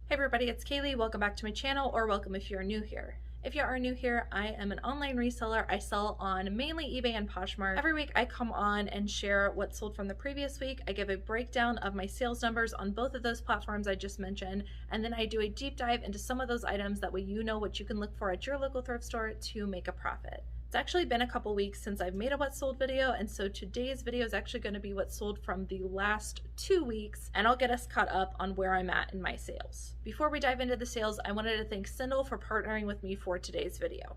Hey everybody, it's Cayley. Welcome back to my channel, or welcome if you're new here. If you are new here, I am an online reseller. I sell on mainly eBay and Poshmark. Every week I come on and share what sold from the previous week. I give a breakdown of my sales numbers on both of those platforms I just mentioned, and then I do a deep dive into some of those items. That way you know what you can look for at your local thrift store to make a profit. It's actually been a couple weeks since I've made a what sold video, and so today's video is actually going to be what sold from the last 2 weeks, and I'll get us caught up on where I'm at in my sales. Before we dive into the sales, I wanted to thank Sendle for partnering with me for today's video.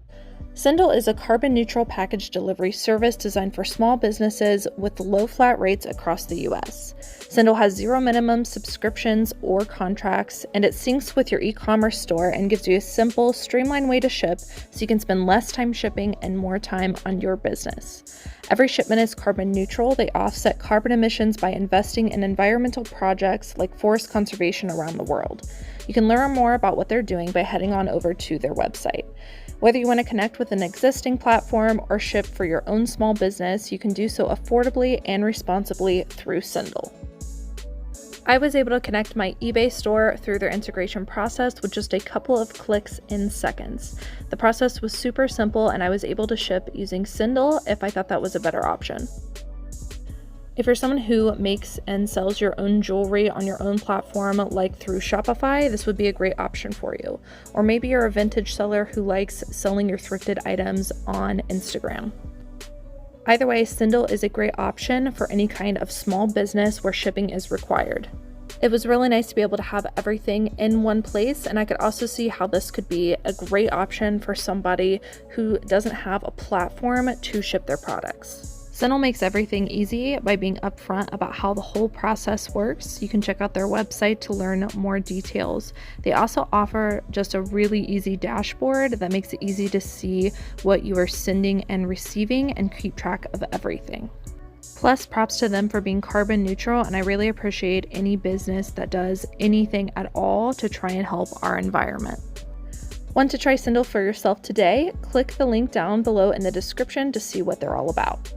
Sendle is a carbon neutral package delivery service designed for small businesses with low flat rates across the US. Sendle has zero minimum subscriptions or contracts, and it syncs with your e-commerce store and gives you a simple, streamlined way to ship so you can spend less time shipping and more time on your business. Every shipment is carbon neutral. They offset carbon emissions by investing in environmental projects like forest conservation around the world. You can learn more about what they're doing by heading on over to their website. Whether you want to connect with an existing platform or ship for your own small business, you can do so affordably and responsibly through Sendle. I was able to connect my eBay store through their integration process with just a couple of clicks in seconds. The process was super simple, and I was able to ship using Sendle if I thought that was a better option. If you're someone who makes and sells your own jewelry on your own platform, like through Shopify, this would be a great option for you. Or maybe you're a vintage seller who likes selling your thrifted items on Instagram. Either way, Sendle is a great option for any kind of small business where shipping is required. It was really nice to be able to have everything in one place, and I could also see how this could be a great option for somebody who doesn't have a platform to ship their products. Sendle makes everything easy by being upfront about how the whole process works. You can check out their website to learn more details. They also offer just a really easy dashboard that makes it easy to see what you are sending and receiving and keep track of everything. Plus, props to them for being carbon neutral, and I really appreciate any business that does anything at all to try and help our environment. Want to try Sendle for yourself today? Click the link down below in the description to see what they're all about.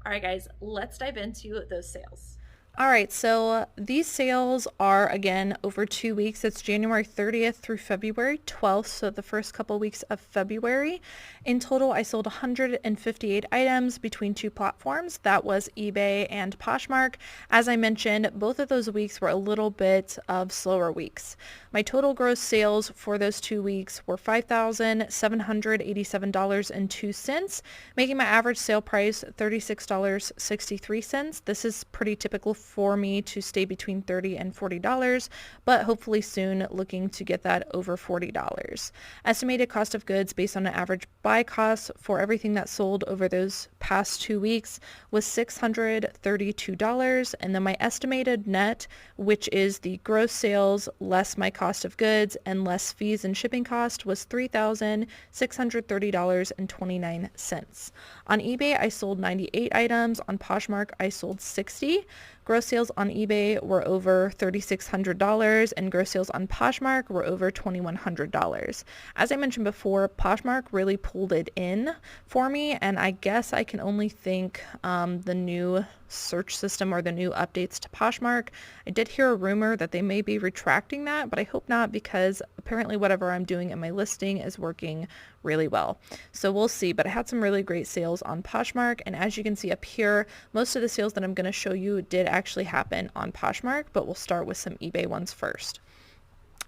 All right, guys, let's dive into those sales. All right, so these sales are, again, over 2 weeks. It's January 30th through February 12th, so the first couple weeks of February. In total, I sold 158 items between two platforms. That was eBay and Poshmark. As I mentioned, both of those weeks were a little bit of slower weeks. My total gross sales for those 2 weeks were $5,787.02, making my average sale price $36.63. This is pretty typical for me to stay between $30 and $40, but hopefully soon looking to get that over $40. Estimated cost of goods based on an average buy cost for everything that sold over those past 2 weeks was $632, and then my estimated net, which is the gross sales less my cost of goods and less fees and shipping cost, was $3,630.29. On eBay, I sold 98 items. On Poshmark, I sold 60. Gross sales on eBay were over $3,600, and gross sales on Poshmark were over $2,100. As I mentioned before, Poshmark really pulled it in for me, and I guess I can only thank the new search system or the new updates to Poshmark. I did hear a rumor that they may be retracting that, but I hope not, because apparently whatever I'm doing in my listing is working really well. So we'll see, but I had some really great sales on Poshmark, and as you can see up here, most of the sales that I'm going to show you did actually happen on Poshmark, but we'll start with some eBay ones first.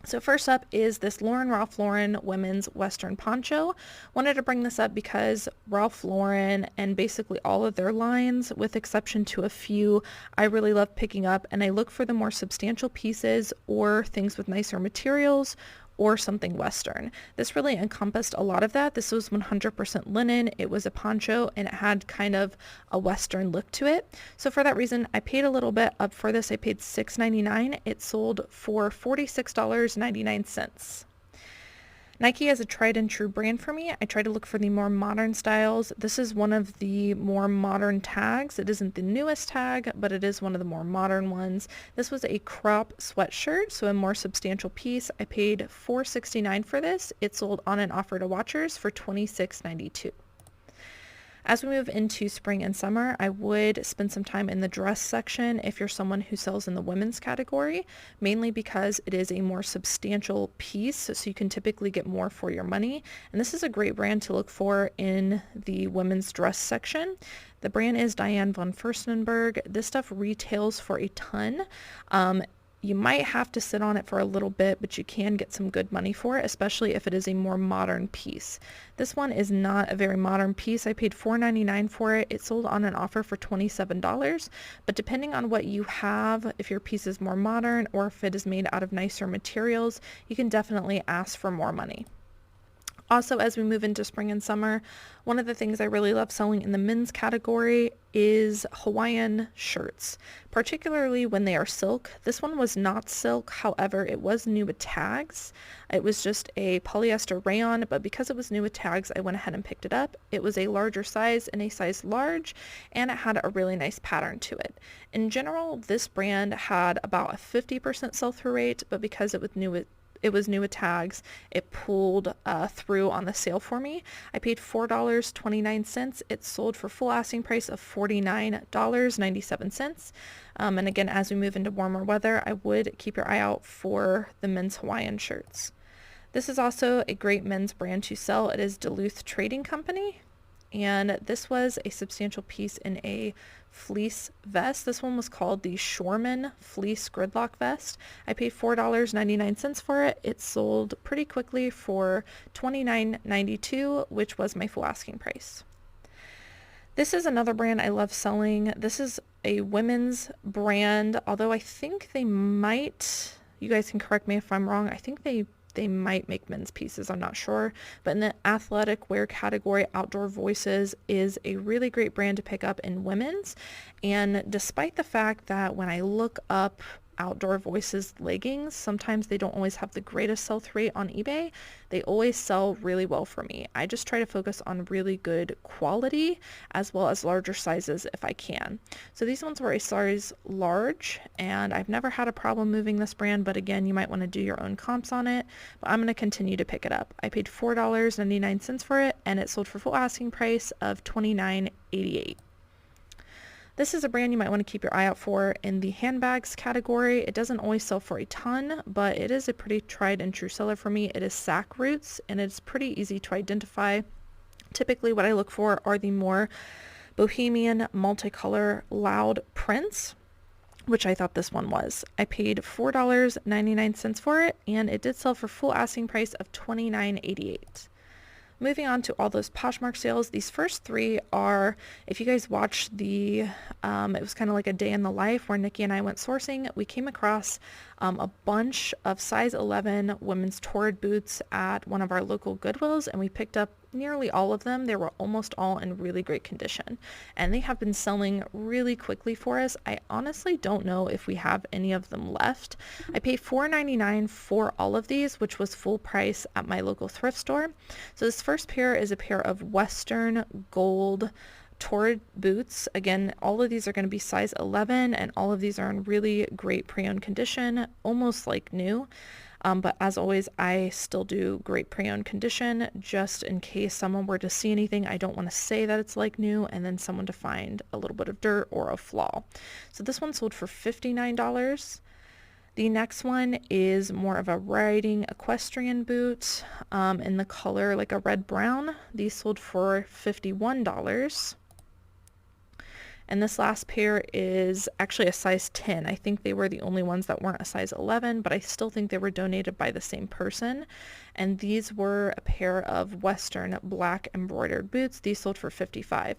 So first up is this Ralph Lauren women's Western poncho. Wanted to bring this up because Ralph Lauren and basically all of their lines, with exception to a few, I really love picking up, and I look for the more substantial pieces or things with nicer materials or something Western. This really encompassed a lot of that. This was 100% linen. It was a poncho, and it had kind of a Western look to it. So for that reason, I paid a little bit up for this. I paid $6.99. It sold for $46.99. Nike is a tried and true brand for me. I try to look for the more modern styles. This is one of the more modern tags. It isn't the newest tag, but it is one of the more modern ones. This was a crop sweatshirt, so a more substantial piece. I paid $4.69 for this. It sold on an offer to watchers for $26.92. As we move into spring and summer, I would spend some time in the dress section if you're someone who sells in the women's category, mainly because it is a more substantial piece, so you can typically get more for your money. And this is a great brand to look for in the women's dress section. The brand is Diane von Furstenberg. This stuff retails for a ton. You might have to sit on it for a little bit, but you can get some good money for it, especially if it is a more modern piece. This one is not a very modern piece. I paid $4.99 for it. It sold on an offer for $27, but depending on what you have, if your piece is more modern or if it is made out of nicer materials, you can definitely ask for more money. Also, as we move into spring and summer, one of the things I really love selling in the men's category is Hawaiian shirts, particularly when they are silk. This one was not silk, however, it was new with tags. It was just a polyester rayon, but because it was new with tags, I went ahead and picked it up. It was a larger size and a size large, and it had a really nice pattern to it. In general, this brand had about a 50% sell-through rate, but because it was new with tags, it pulled through on the sale for me. I paid $4.29. It sold for full asking price of $49.97. And again, as we move into warmer weather, I would keep your eye out for the men's Hawaiian shirts. This is also a great men's brand to sell. It is Duluth Trading Company, and this was a substantial piece in a fleece vest. This one was called the Shoreman Fleece Gridlock Vest. I paid $4.99 for it. It sold pretty quickly for $29.92, which was my full asking price. This is another brand I love selling. This is a women's brand, although I think they might, you guys can correct me if I'm wrong, I think they might make men's pieces, I'm not sure. But in the athletic wear category, Outdoor Voices is a really great brand to pick up in women's. And despite the fact that when I look up Outdoor Voices leggings, sometimes they don't always have the greatest sell-through rate on eBay, they always sell really well for me. I just try to focus on really good quality as well as larger sizes if I can. So these ones were a size large, and I've never had a problem moving this brand, but again, you might want to do your own comps on it, but I'm going to continue to pick it up. I paid $4.99 for it, and it sold for full asking price of $29.88. This is a brand you might want to keep your eye out for in the handbags category. It doesn't always sell for a ton, but it is a pretty tried and true seller for me. It is Sack Roots, and it's pretty easy to identify. Typically what I look for are the more bohemian, multicolor, loud prints, which I thought this one was. I paid $4.99 for it, and it did sell for full asking price of $29.88. Moving on to all those Poshmark sales, these first three are, if you guys watched the, it was kind of like a day in the life where Nikki and I went sourcing, we came across a bunch of size 11 women's Torrid boots at one of our local Goodwills, and we picked up nearly all of them. They were almost all in really great condition, and they have been selling really quickly for us. I honestly don't know if we have any of them left. I paid $4.99 for all of these, which was full price at my local thrift store. So this first pair is a pair of Western gold Torrid boots. Again, all of these are going to be size 11, and all of these are in really great pre-owned condition, almost like new. But as always, I still do great pre-owned condition just in case someone were to see anything. I don't want to say that it's like new and then someone to find a little bit of dirt or a flaw. So this one sold for $59. The next one is more of a riding equestrian boot in the color like a red brown. These sold for $51. And this last pair is actually a size 10. I think they were the only ones that weren't a size 11, but I still think they were donated by the same person. And these were a pair of Western black embroidered boots. These sold for $55.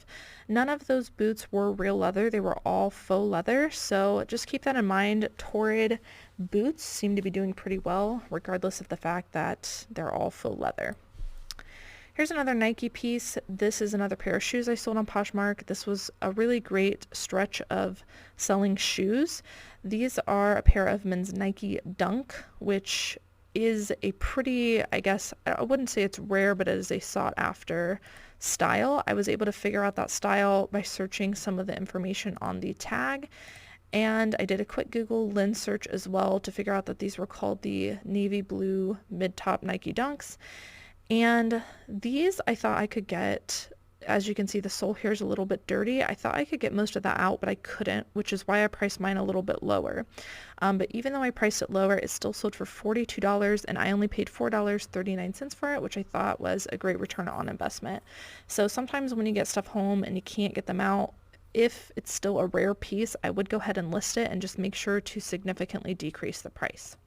None of those boots were real leather. They were all faux leather. So just keep that in mind. Torrid boots seem to be doing pretty well, regardless of the fact that they're all faux leather. Here's another Nike piece. This is another pair of shoes I sold on Poshmark. This was a really great stretch of selling shoes. These are a pair of men's Nike Dunk, which is a pretty, I guess, I wouldn't say it's rare, but it is a sought after style. I was able to figure out that style by searching some of the information on the tag. And I did a quick Google lens search as well to figure out that these were called the navy blue mid-top Nike Dunks. And these I thought I could get as you can see, the sole here is a little bit dirty. I thought I could get most of that out, but I couldn't, which is why I priced mine a little bit lower. But even though I priced it lower, it still sold for $42, and I only paid $4.39 for it, which I thought was a great return on investment. So sometimes when you get stuff home and you can't get them out, if it's still a rare piece, I would go ahead and list it and just make sure to significantly decrease the price.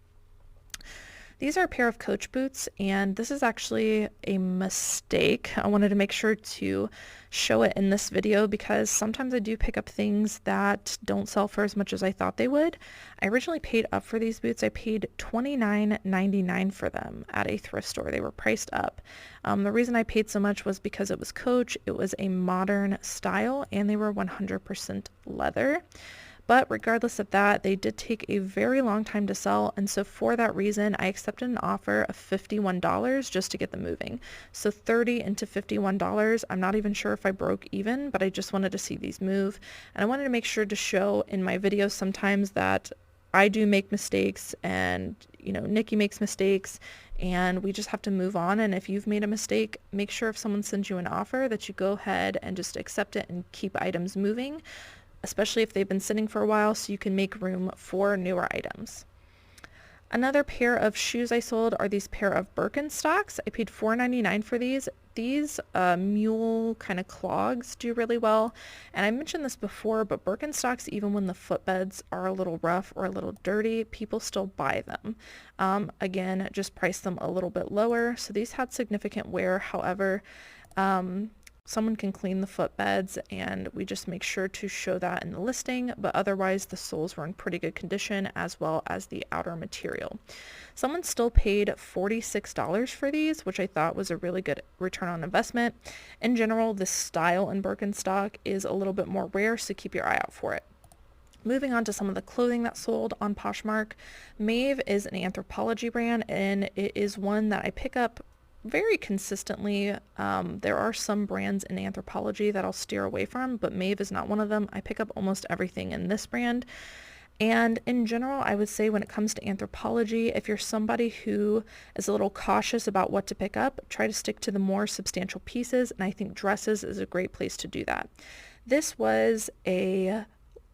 These are a pair of Coach boots, and this is actually a mistake. I wanted to make sure to show it in this video because sometimes I do pick up things that don't sell for as much as I thought they would. I originally paid up for these boots. I paid $29.99 for them at a thrift store. They were priced up. The reason I paid so much was because it was Coach, it was a modern style, and they were 100% leather. But regardless of that, they did take a very long time to sell, and so for that reason, I accepted an offer of $51 just to get them moving. So $30 into $51, I'm not even sure if I broke even, but I just wanted to see these move. And I wanted to make sure to show in my videos sometimes that I do make mistakes, and Nikki makes mistakes, and we just have to move on. And if you've made a mistake, make sure if someone sends you an offer that you go ahead and just accept it and keep items moving, especially if they've been sitting for a while, so you can make room for newer items. Another pair of shoes I sold are these pair of Birkenstocks. I paid $4.99 for these. These mule kind of clogs do really well. And I mentioned this before, but Birkenstocks, even when the footbeds are a little rough or a little dirty, people still buy them. Again, just price them a little bit lower. So these had significant wear. However, someone can clean the footbeds, and we just make sure to show that in the listing, but otherwise the soles were in pretty good condition as well as the outer material. Someone still paid $46 for these, which I thought was a really good return on investment. In general, this style in Birkenstock is a little bit more rare, so keep your eye out for it. Moving on to some of the clothing that sold on Poshmark. Maeve is an Anthropologie brand, and it is one that I pick up very consistently. There are some brands in Anthropologie that I'll steer away from, but Maeve is not one of them. I pick up almost everything in this brand. And in general, I would say when it comes to Anthropologie, if you're somebody who is a little cautious about what to pick up, try to stick to the more substantial pieces, and I think dresses is a great place to do that. This was a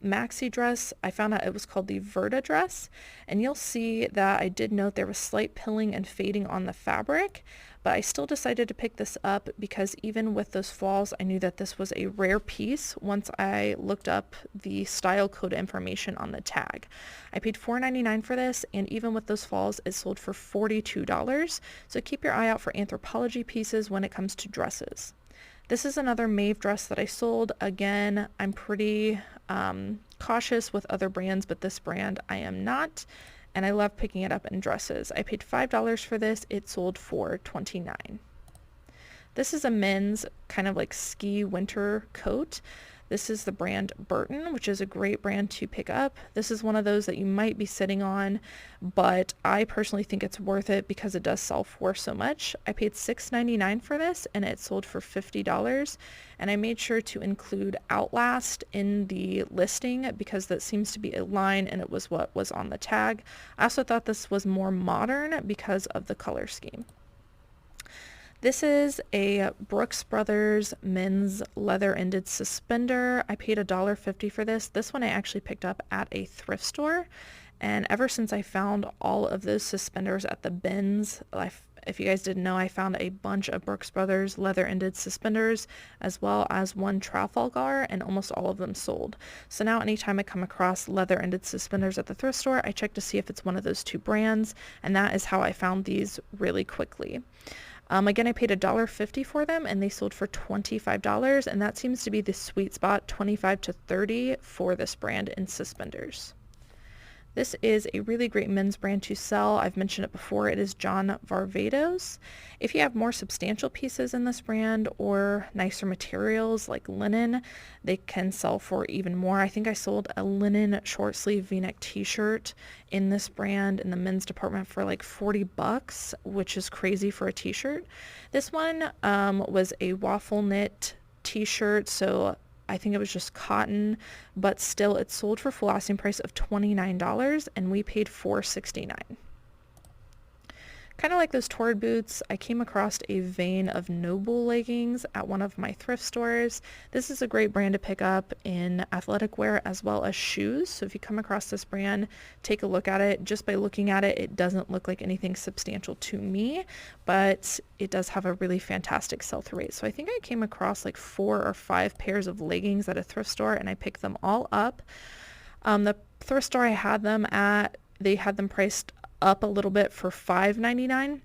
maxi dress. I found out it was called the Verta dress, and you'll see that I did note there was slight pilling and fading on the fabric, but I still decided to pick this up because even with those falls, I knew that this was a rare piece once I looked up the style code information on the tag. I paid $4.99 for this, and even with those falls, it sold for $42. So keep your eye out for Anthropologie pieces when it comes to dresses. This is another Maeve dress that I sold. Again, I'm pretty cautious with other brands, but this brand I am not, and I love picking it up in dresses. I paid $5 for this. It sold for $29. This is a men's kind of like ski winter coat. This is the brand Burton, which is a great brand to pick up. This is one of those that you might be sitting on, but I personally think it's worth it because it does sell for so much. I paid $6.99 for this, and it sold for $50. And I made sure to include Outlast in the listing because that seems to be a line, and it was what was on the tag. I also thought this was more modern because of the color scheme. This is a Brooks Brothers men's leather-ended suspender. I paid $1.50 for this. This one I actually picked up at a thrift store, and ever since I found all of those suspenders at the bins, if you guys didn't know, I found a bunch of Brooks Brothers leather-ended suspenders as well as one Trafalgar, and almost all of them sold. So now anytime I come across leather-ended suspenders at the thrift store, I check to see if it's one of those two brands, and that is how I found these really quickly. Again, I paid $1.50 for them, and they sold for $25, and that seems to be the sweet spot, $25 to $30 for this brand in suspenders. This is a really great men's brand to sell. I've mentioned it before. It is John Varvatos. If you have more substantial pieces in this brand or nicer materials like linen, they can sell for even more. I think I sold a linen short sleeve v-neck t-shirt in this brand in the men's department for like $40, which is crazy for a t-shirt. This one was a waffle knit t-shirt, so I think it was just cotton, but still it sold for full asking price of $29, and we paid $4.69. Kind kind of like those Torrid boots, I came across a vein of Noble leggings at one of my thrift stores. This is a great brand to pick up in athletic wear as well as shoes. So if you come across this brand, take a look at it. Just by looking at it, it doesn't look like anything substantial to me, but it does have a really fantastic sell-through rate. So I think I came across like 4 or 5 pairs of leggings at a thrift store, and I picked them all up. The thrift store I had them at, they had them priced up a little bit for $5.99,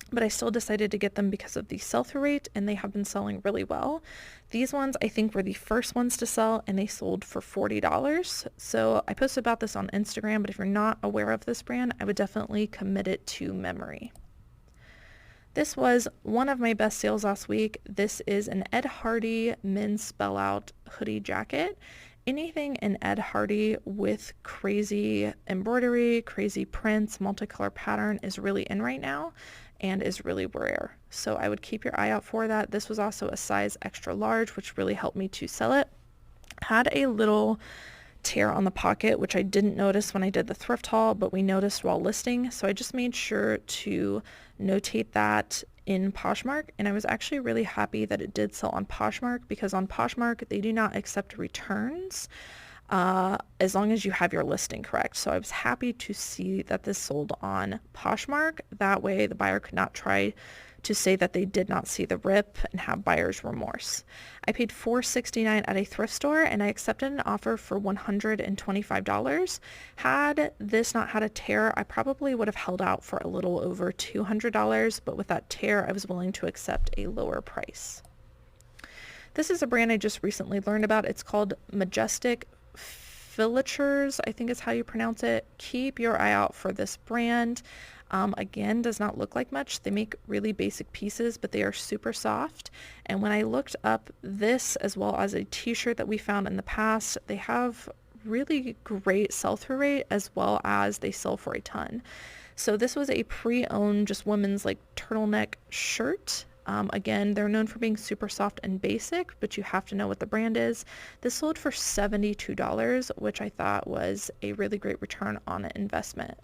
but I still decided to get them because of the sell-through rate, and they have been selling really well. These ones I think were the first ones to sell, and they sold for $40. So I posted about this on Instagram, but if you're not aware of this brand, I would definitely commit it to memory. This was one of my best sales last week. This is an Ed Hardy men's spell out hoodie jacket. Anything in Ed Hardy with crazy embroidery, crazy prints, multicolor pattern is really in right now and is really rare. So I would keep your eye out for that. This was also a size extra large, which really helped me to sell it. Had a little tear on the pocket, which I didn't notice when I did the thrift haul, but we noticed while listing. So I just made sure to notate that in Poshmark, and I was actually really happy that it did sell on Poshmark, because on Poshmark they do not accept returns as long as you have your listing correct. So I was happy to see that this sold on Poshmark. That way the buyer could not try to say that they did not see the rip and have buyer's remorse. I paid $4.69 at a thrift store, and I accepted an offer for $125. Had this not had a tear, I probably would have held out for a little over $200, but with that tear, I was willing to accept a lower price. This is a brand I just recently learned about. It's called Majestic Filatures, I think is how you pronounce it. Keep your eye out for this brand. Again, does not look like much. They make really basic pieces, but they are super soft. And when I looked up this as well as a t-shirt that we found in the past, they have really great sell-through rate as well as they sell for a ton. So this was a pre-owned just women's like turtleneck shirt. Again, they're known for being super soft and basic, but you have to know what the brand is. This sold for $72, which I thought was a really great return on an investment.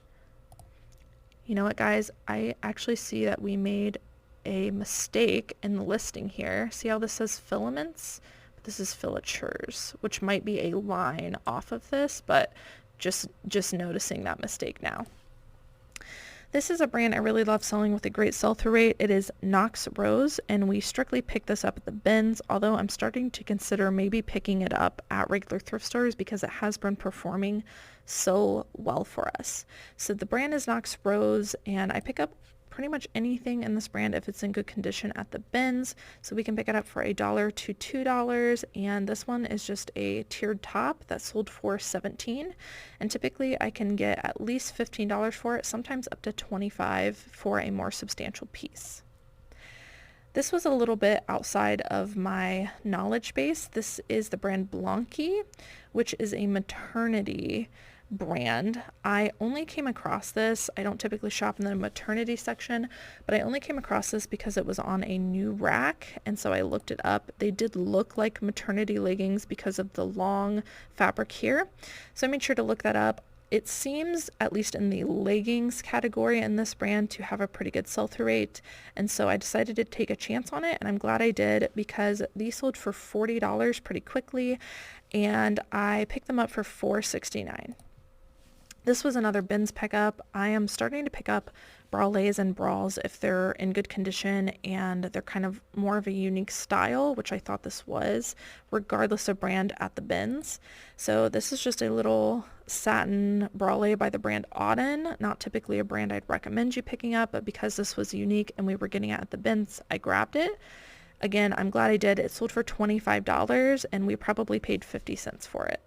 You know what, guys? I actually see that we made a mistake in the listing here. See how this says filaments? This is filatures, which might be a line off of this, but just noticing that mistake now. This is a brand I really love selling with a great sell-through rate. It is Knox Rose, and we strictly picked this up at the bins, although I'm starting to consider maybe picking it up at regular thrift stores because it has been performing so well for us. So the brand is Knox Rose, and I pick up pretty much anything in this brand if it's in good condition at the bins. So we can pick it up for $1 to $2, and this one is just a tiered top that sold for $17, and typically I can get at least $15 for it, sometimes up to $25 for a more substantial piece. This was a little bit outside of my knowledge base. This is the brand Blanqui, which is a maternity brand. I only came across this. I don't typically shop in the maternity section, but I only came across this because it was on a new rack, and so I looked it up. They did look like maternity leggings because of the long fabric here, so I made sure to look that up. It seems, at least in the leggings category in this brand, to have a pretty good sell-through rate, and so I decided to take a chance on it, and I'm glad I did because these sold for $40 pretty quickly, and I picked them up for $4.69. This was another bins pickup. I am starting to pick up bralettes and bras if they're in good condition and they're kind of more of a unique style, which I thought this was, regardless of brand at the bins. So this is just a little satin bralette by the brand Auden. Not typically a brand I'd recommend you picking up, but because this was unique and we were getting it at the bins, I grabbed it. Again, I'm glad I did. It sold for $25 and we probably paid 50 cents for it.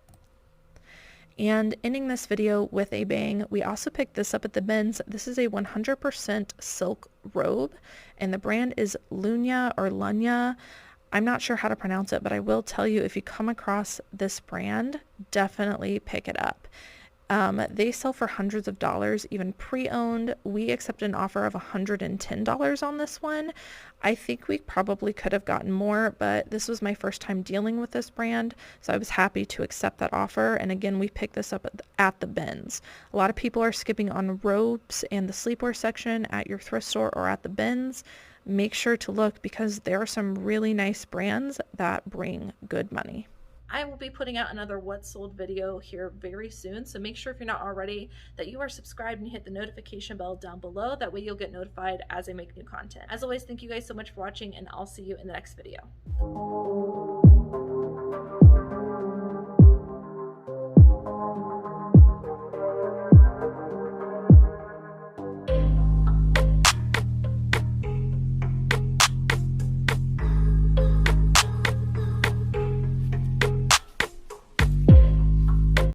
And ending this video with a bang, we also picked this up at the bins. This is a 100% silk robe, and the brand is Lanyard. I'm not sure how to pronounce it, but I will tell you, if you come across this brand, definitely pick it up. They sell for hundreds of dollars, even pre-owned. We accepted an offer of $110 on this one. I think we probably could have gotten more, but this was my first time dealing with this brand, so I was happy to accept that offer. And again, we picked this up at the bins. A lot of people are skipping on robes and the sleepwear section at your thrift store or at the bins. Make sure to look because there are some really nice brands that bring good money. I will be putting out another What Sold video here very soon, so make sure if you're not already that you are subscribed and hit the notification bell down below. That way you'll get notified as I make new content. As always, thank you guys so much for watching, and I'll see you in the next video.